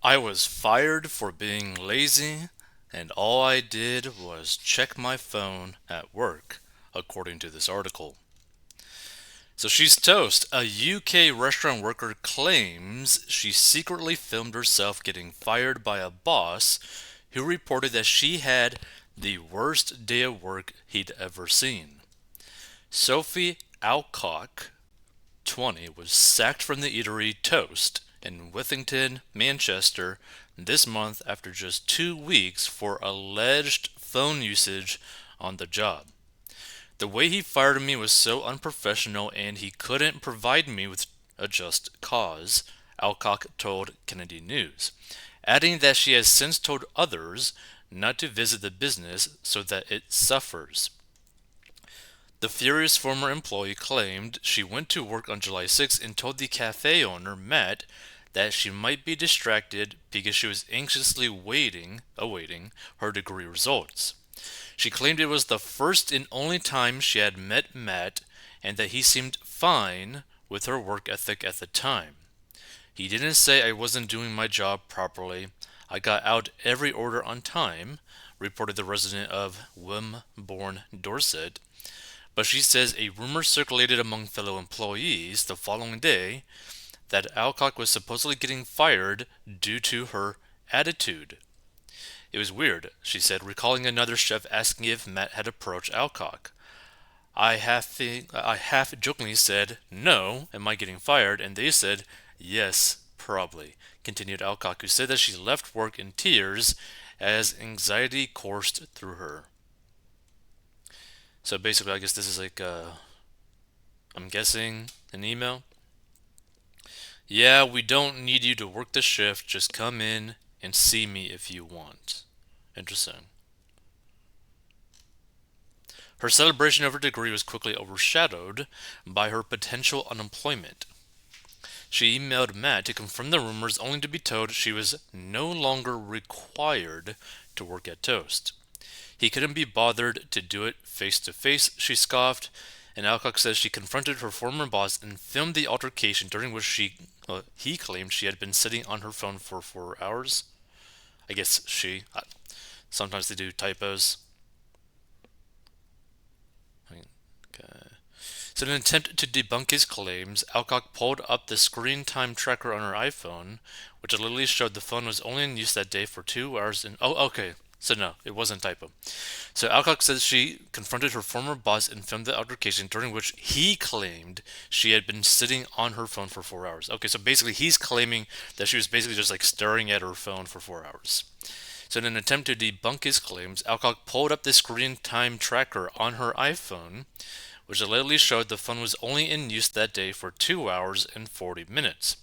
I was fired for being lazy, and all I did was check my phone at work, according to this article. So she's toast. A UK restaurant worker claims she secretly filmed herself getting fired by a boss who reported that she had the worst day of work he'd ever seen. Sophie Alcock, 20, was sacked from the eatery Toast in Withington, Manchester, this month after just 2 weeks for alleged phone usage on the job. The way he fired me was so unprofessional and he couldn't provide me with a just cause, Alcock told Kennedy News, adding that she has since told others not to visit the business so that it suffers. The furious former employee claimed she went to work on July 6 and told the cafe owner, Matt, that she might be distracted because she was anxiously awaiting her degree results. She claimed it was the first and only time she had met Matt and that he seemed fine with her work ethic at the time. He didn't say I wasn't doing my job properly. I got out every order on time, reported the resident of Wimborne, Dorset. But she says a rumor circulated among fellow employees the following day that Alcock was supposedly getting fired due to her attitude. It was weird, she said, recalling another chef asking if Matt had approached Alcock. I half jokingly said, "No, am I getting fired?" And they said, "Yes, probably," continued Alcock, who said that she left work in tears as anxiety coursed through her. So basically, I guess this is like, I'm guessing, an email. Yeah, we don't need you to work the shift, just come in and see me if you want. Interesting. Her celebration of her degree was quickly overshadowed by her potential unemployment. She emailed Matt to confirm the rumors, only to be told she was no longer required to work at Toast. He couldn't be bothered to do it face to face, she scoffed, and Alcock says she confronted her former boss and filmed the altercation during which he claimed she had been sitting on her phone for 4 hours. I guess she. Sometimes they do typos. Okay. So in an attempt to debunk his claims, Alcock pulled up the screen time tracker on her iPhone, which literally showed the phone was only in use that day for 2 hours and okay. So no, it wasn't typo. So Alcock says she confronted her former boss and filmed the altercation during which he claimed she had been sitting on her phone for 4 hours. Okay, so basically he's claiming that she was basically just like staring at her phone for 4 hours. So in an attempt to debunk his claims, Alcock pulled up the screen time tracker on her iPhone, which allegedly showed the phone was only in use that day for 2 hours and 40 minutes.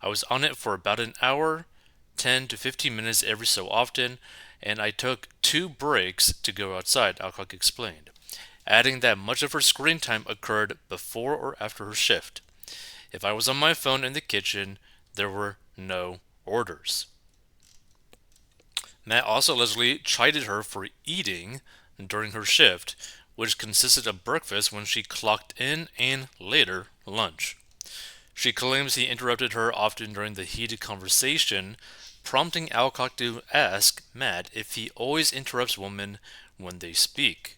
I was on it for about an hour, 10 to 15 minutes every so often, and I took 2 breaks to go outside, Alcock explained, adding that much of her screen time occurred before or after her shift. If I was on my phone in the kitchen, there were no orders. Matt also allegedly chided her for eating during her shift, which consisted of breakfast when she clocked in and later lunch. She claims he interrupted her often during the heated conversation, prompting Alcock to ask Matt if he always interrupts women when they speak.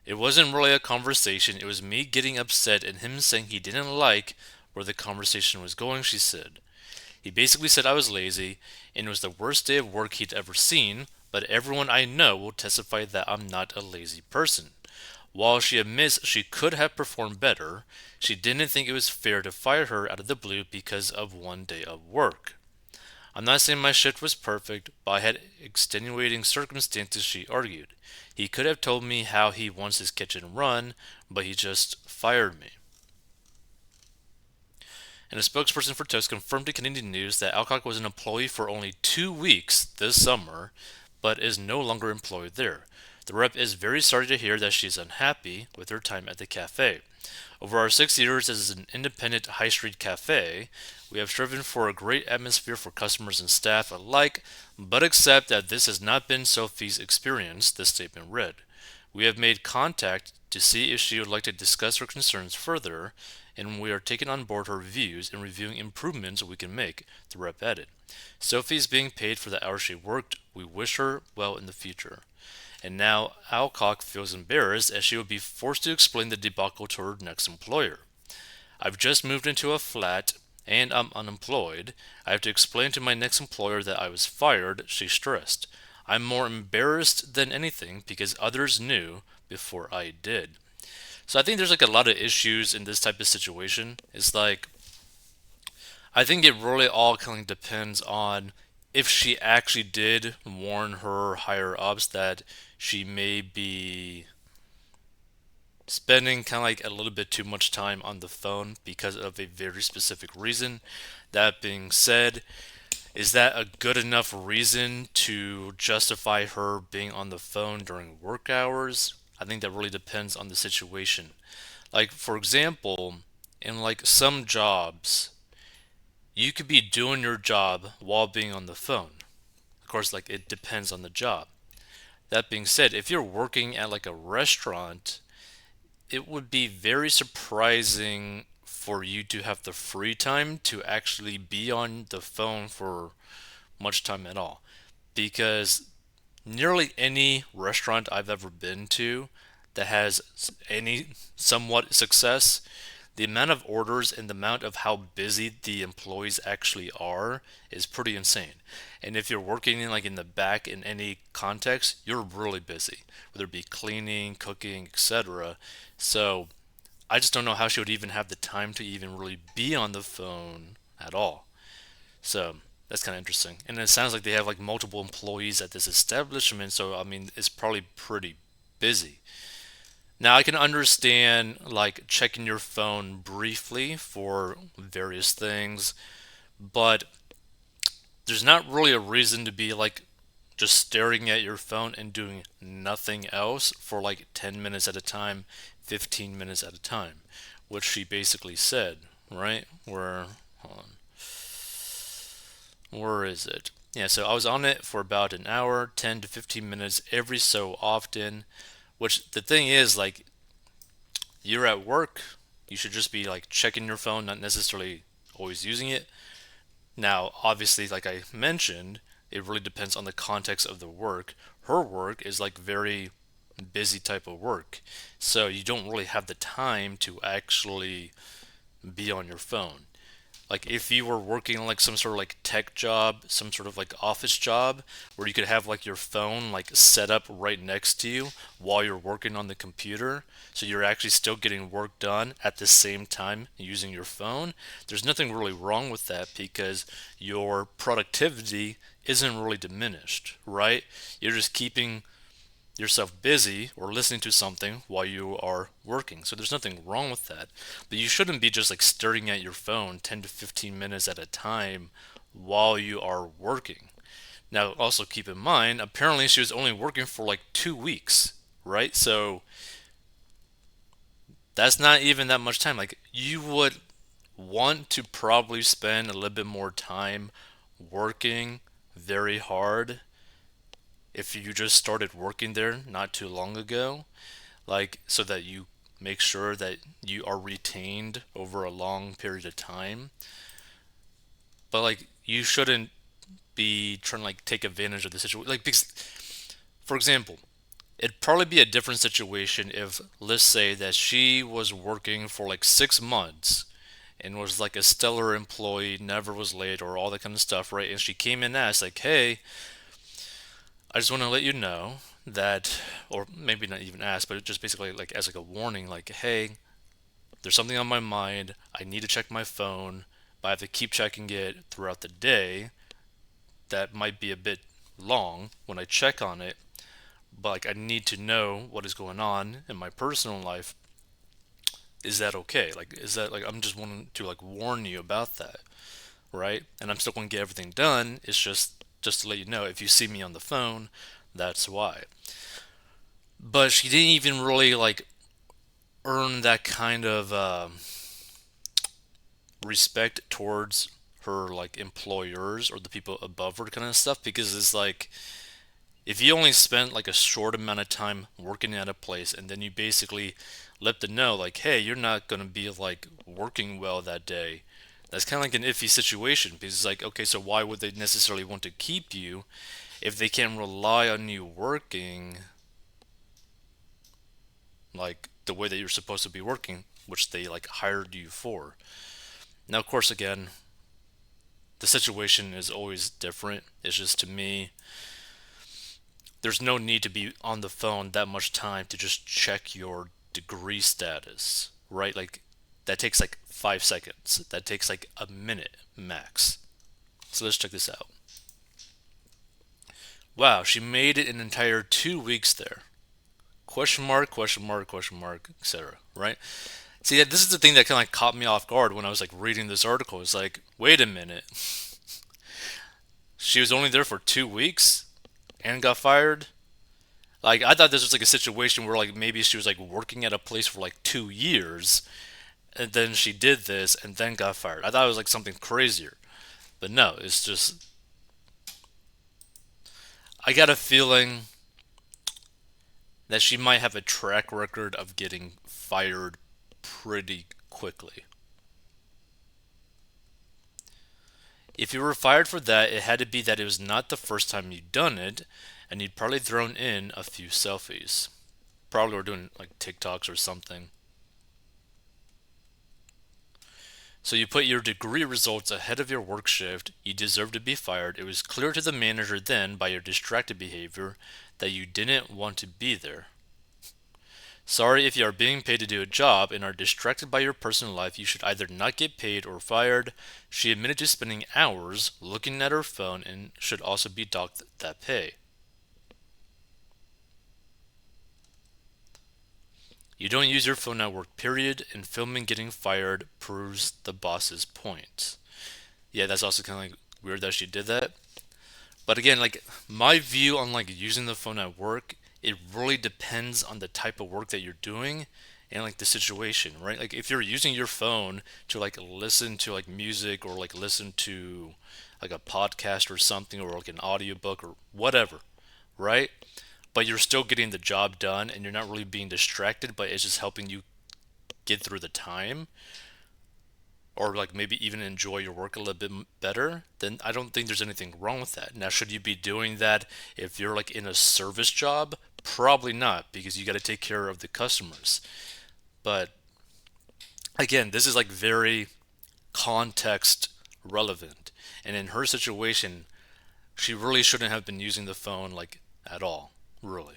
It wasn't really a conversation, it was me getting upset and him saying he didn't like where the conversation was going, she said. He basically said I was lazy and it was the worst day of work he'd ever seen, but everyone I know will testify that I'm not a lazy person. While she admits she could have performed better, she didn't think it was fair to fire her out of the blue because of one day of work. I'm not saying my shift was perfect, but I had extenuating circumstances, she argued. He could have told me how he wants his kitchen run, but he just fired me. And a spokesperson for Toast confirmed to Canadian News that Alcock was an employee for only 2 weeks this summer, but is no longer employed there. The rep is very sorry to hear that she is unhappy with her time at the cafe. Over our 6 years as an independent high street cafe, we have striven for a great atmosphere for customers and staff alike, but accept that this has not been Sophie's experience, the statement read. We have made contact to see if she would like to discuss her concerns further, and we are taking on board her views and reviewing improvements we can make through Rep Edit. Sophie is being paid for the hours she worked. We wish her well in the future. And now Alcock feels embarrassed as she will be forced to explain the debacle to her next employer. I've just moved into a flat and I'm unemployed. I have to explain to my next employer that I was fired, she stressed. I'm more embarrassed than anything because others knew before I did. So I think there's like a lot of issues in this type of situation. It's like I think it really all kind of depends on if she actually did warn her higher ups that she may be spending kind of like a little bit too much time on the phone because of a very specific reason. That being said, is that a good enough reason to justify her being on the phone during work hours? I think that really depends on the situation. Like, for example, in like some jobs, you could be doing your job while being on the phone. Of course, like it depends on the job. That being said, if you're working at like a restaurant, it would be very surprising for you to have the free time to actually be on the phone for much time at all. Because nearly any restaurant I've ever been to that has any somewhat success, the amount of orders and the amount of how busy the employees actually are is pretty insane. And if you're working in like in the back in any context, you're really busy, whether it be cleaning, cooking, etc. So I just don't know how she would even have the time to even really be on the phone at all. So that's kind of interesting. And it sounds like they have like multiple employees at this establishment, so I mean it's probably pretty busy. Now I can understand like checking your phone briefly for various things, but there's not really a reason to be like just staring at your phone and doing nothing else for like 10 minutes at a time, 15 minutes at a time, which she basically said, right? Hold on, where is it? Yeah, so I was on it for about an hour, 10 to 15 minutes every so often, which the thing is, like, you're at work, you should just be like checking your phone, not necessarily always using it. Now, obviously, like I mentioned, it really depends on the context of the work. Her work is like very busy type of work, so you don't really have the time to actually be on your phone. Like if you were working like some sort of like tech job, some sort of like office job where you could have like your phone like set up right next to you while you're working on the computer, so you're actually still getting work done at the same time using your phone, there's nothing really wrong with that because your productivity isn't really diminished, right? You're just keeping yourself busy or listening to something while you are working. So there's nothing wrong with that. But you shouldn't be just like staring at your phone 10 to 15 minutes at a time while you are working. Now, also keep in mind, apparently she was only working for like 2 weeks, right? So that's not even that much time. Like, you would want to probably spend a little bit more time working very hard if you just started working there not too long ago, like so that you make sure that you are retained over a long period of time. But like you shouldn't be trying to like take advantage of the situation. Like because, for example, it'd probably be a different situation if let's say that she was working for like 6 months and was like a stellar employee, never was late or all that kind of stuff, right? And she came in and asked like, "Hey, I just want to let you know that," or maybe not even ask, but just basically like as like a warning, like, "Hey, there's something on my mind. I need to check my phone, but I have to keep checking it throughout the day. That might be a bit long when I check on it, but like I need to know what is going on in my personal life. Is that okay? Like, is that like I'm just wanting to like warn you about that, right? And I'm still going to get everything done. It's just to let you know if you see me on the phone, that's why." But she didn't even really like earn that kind of respect towards her like employers or the people above her kind of stuff because it's like if you only spent like a short amount of time working at a place and then you basically let them know like, hey, you're not gonna be like working well that day. That's kind of like an iffy situation because it's like, okay, so why would they necessarily want to keep you if they can't rely on you working like the way that you're supposed to be working, which they like hired you for? Now, of course, again, the situation is always different. It's just to me, there's no need to be on the phone that much time to just check your degree status, right? Like, that takes like 5 seconds. That takes like a minute max. So let's check this out. Wow, she made it an entire 2 weeks there. Question mark, question mark, question mark, etc. Right? See, this is the thing that kind of like caught me off guard when I was like reading this article. It's like, wait a minute, she was only there for 2 weeks and got fired. Like, I thought this was like a situation where like maybe she was like working at a place for like 2 years, and then she did this and then got fired. I thought it was like something crazier, but no, it's just I got a feeling that she might have a track record of getting fired pretty quickly. If you were fired for that, it had to be that it was not the first time you'd done it, and you'd probably thrown in a few selfies. Probably were doing like TikToks or something. So you put your degree results ahead of your work shift, you deserve to be fired. It was clear to the manager then by your distracted behavior that you didn't want to be there. Sorry, if you are being paid to do a job and are distracted by your personal life, you should either not get paid or fired. She admitted to spending hours looking at her phone and should also be docked that pay. You don't use your phone at work, period, and filming getting fired proves the boss's point. Yeah, that's also kind of like weird that she did that. But again, like my view on like using the phone at work, it really depends on the type of work that you're doing and like the situation, right? Like if you're using your phone to like listen to like music or like listen to like a podcast or something or like an audiobook or whatever, right? But you're still getting the job done and you're not really being distracted, but it's just helping you get through the time or like maybe even enjoy your work a little bit better, then I don't think there's anything wrong with that. Now, should you be doing that if you're like in a service job? Probably not, because you got to take care of the customers. But again, this is like very context relevant. And in her situation, she really shouldn't have been using the phone like at all, really.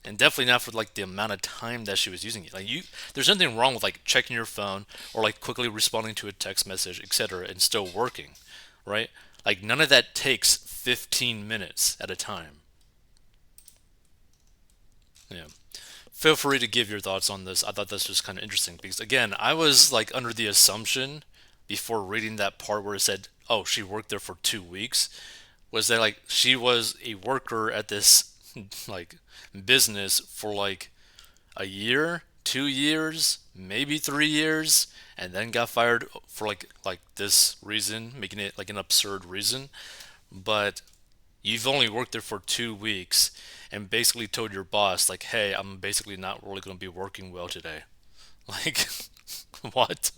And definitely not for like the amount of time that she was using it. Like there's nothing wrong with like checking your phone or like quickly responding to a text message, etc., and still working, right? Like none of that takes 15 minutes at a time. Yeah. Feel free to give your thoughts on this. I thought this was kind of interesting because again, I was like under the assumption before reading that part where it said, "Oh, she worked there for 2 weeks," was that like she was a worker at this like business for like a year, 2 years, maybe 3 years, and then got fired for like this reason, making it like an absurd reason. But you've only worked there for 2 weeks and basically told your boss like, "Hey, I'm basically not really going to be working well today." Like, what?